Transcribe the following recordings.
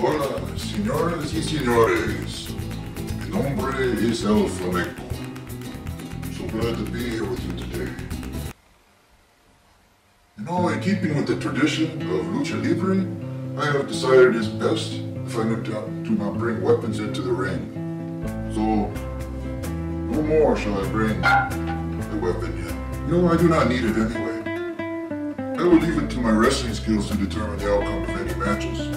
Hola, señoras y señores. Mi nombre es el Flamenco. So glad to be here with you today. You know, in keeping with the tradition of lucha libre, I have decided it's best if I do not bring weapons into the ring. So, no more shall I bring the weapon yet. You know, I do not need it anyway. I will leave it to my wrestling skills to determine the outcome of any matches.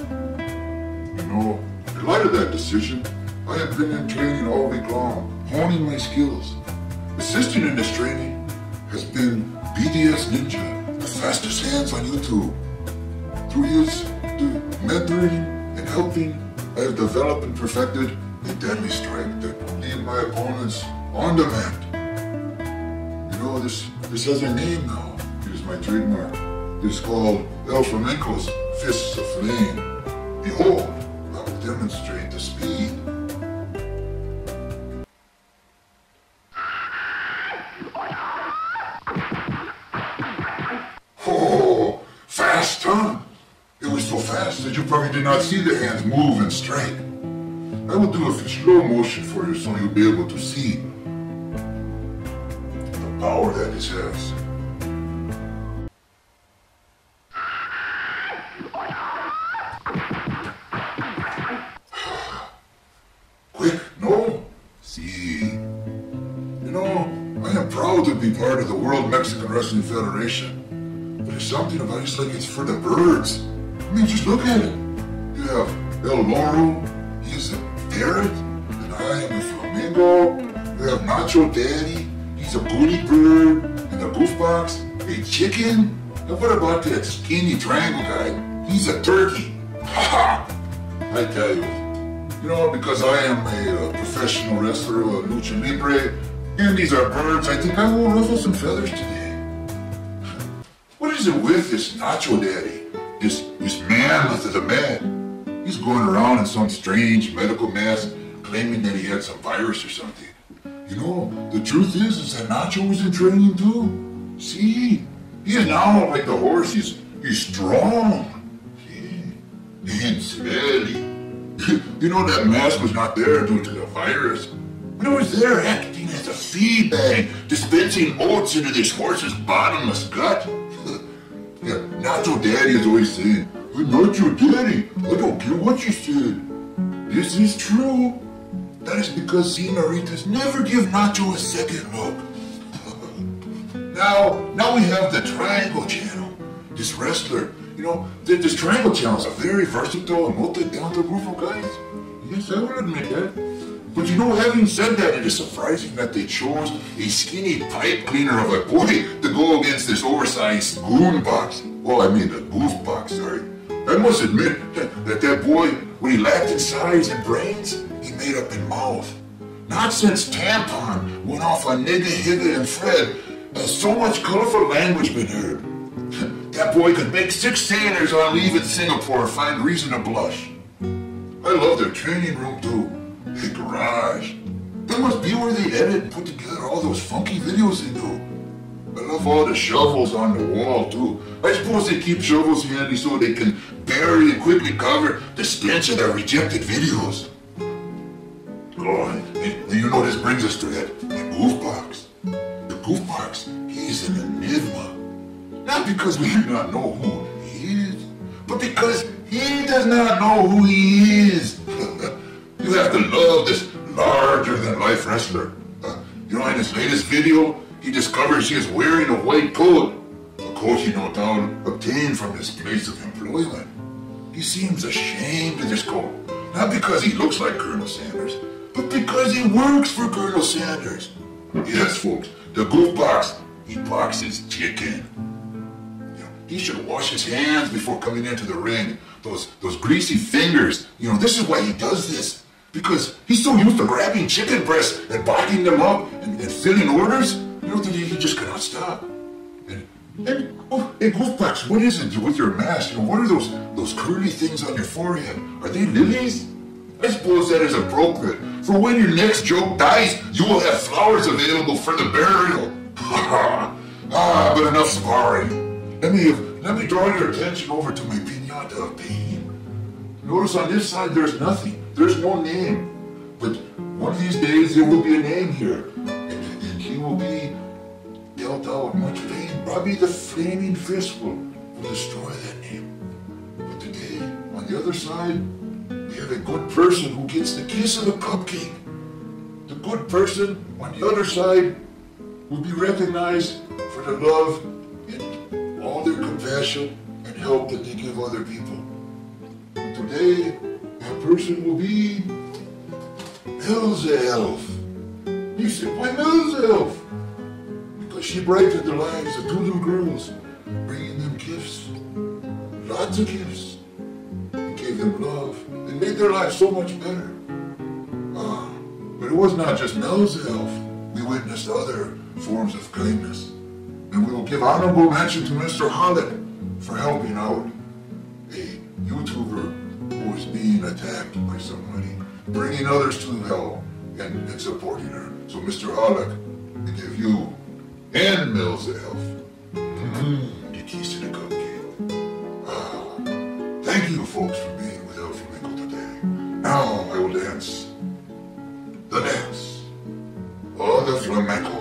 You know, in light of that decision, I have been in training all week long, honing my skills. Assisting in this training has been BDS Ninja, the fastest hands on YouTube. Through his mentoring and helping, I have developed and perfected a deadly strike that will leave my opponents on demand. You know, this has a name now. It is my trademark. It is called El Flamenco's Fists of Flame. Behold, I will demonstrate the speed. Oh, fast, huh? It was so fast that you probably did not see the hands move and strike. I will do a slow motion for you so you'll be able to see the power that this has. Quick, no? See. You know, I am proud to be part of the World Mexican Wrestling Federation. But there's something about it, it's like it's for the birds. I mean, just look at it. You have El Loro, he's a parrot, and I am a flamingo. We have Nacho Daddy, he's a booty bird, and the goofbox, a chicken. And what about that skinny triangle guy? He's a turkey. Ha ha! I tell you. You know, because I am a professional wrestler of lucha libre, and these are birds, I think I will ruffle some feathers today. What is it with this Nacho Daddy? This man of the man? He's going around in some strange medical mask, claiming that he had some virus or something. You know, the truth is that Nacho was in training too. See, he is now like the horse, he's strong. See, and smelly. You know, that mask was not there due to the virus. It was there acting as a feed bag, dispensing oats into this horse's bottomless gut. Yeah, Nacho Daddy is always saying, "I'm not your daddy. I don't care what you said." This is true. That is because senoritas never give Nacho a second look. Now we have the Triangle Channel. This wrestler, you know, this Triangle Channel is a very versatile and multi-talented group of guys. Yes, I will admit that. But you know, having said that, it is surprising that they chose a skinny pipe cleaner of a boy to go against this oversized goon box. Well, I mean the goof box, sorry. I must admit that boy, when he lacked in size and brains, he made up in mouth. Not since Tampon went off on Nigga, Higga, and Fred has so much colorful language been heard. That boy could make 6 sailors on leave in Singapore find reason to blush. I love their training room too. The garage. That must be where they edit and put together all those funky videos they do. I love all the shovels on the wall too. I suppose they keep shovels handy so they can bury and quickly cover the stench of their rejected videos. Oh, and you know this brings us to that goof box. The goof box, he's an enigma. Not because we do not know who he is, but because he does not know who he is. You have to love this larger-than-life wrestler. You know, in his latest video, he discovers he is wearing a white coat. A coat he no doubt obtained from his place of employment. He seems ashamed of this coat. Not because he looks like Colonel Sanders, but because he works for Colonel Sanders. Yes, folks, the goof box, he boxes chicken. He should wash his hands before coming into the ring. Those greasy fingers. You know, this is why he does this. Because he's so used to grabbing chicken breasts and biting them up and filling orders, you know, that he just cannot stop. And hey, Goofbox, what is it with your mask? You know, what are those curly things on your forehead? Are they lilies? I suppose that is appropriate. For when your next joke dies, you will have flowers available for the burial. But enough sparring. Let me draw your attention over to my piñata of pain. Notice on this side there's nothing. There's no name. But one of these days there will be a name here. And he will be dealt out much fame. Probably the flaming fist will destroy that name. But today, on the other side, we have a good person who gets the kiss of a cupcake. The good person on the other side will be recognized for the love and all their compassion and help that they give other people. And today, that person will be TheWMWF. You said, why TheWMWF? Because she brightened the lives of 2 little girls, bringing them gifts, lots of gifts, and gave them love, and made their lives so much better. But it was not just TheWMWF. We witnessed other forms of kindness. And we will give honorable mention to Mr. Hollick for helping out a YouTuber who is being attacked by somebody, bringing others to hell and supporting her. So Mr. Hollick, we give you and TheWMWF the keys to the cupcake. Thank you folks for being with El Flamenco today. Now I will dance the dance of the flamenco.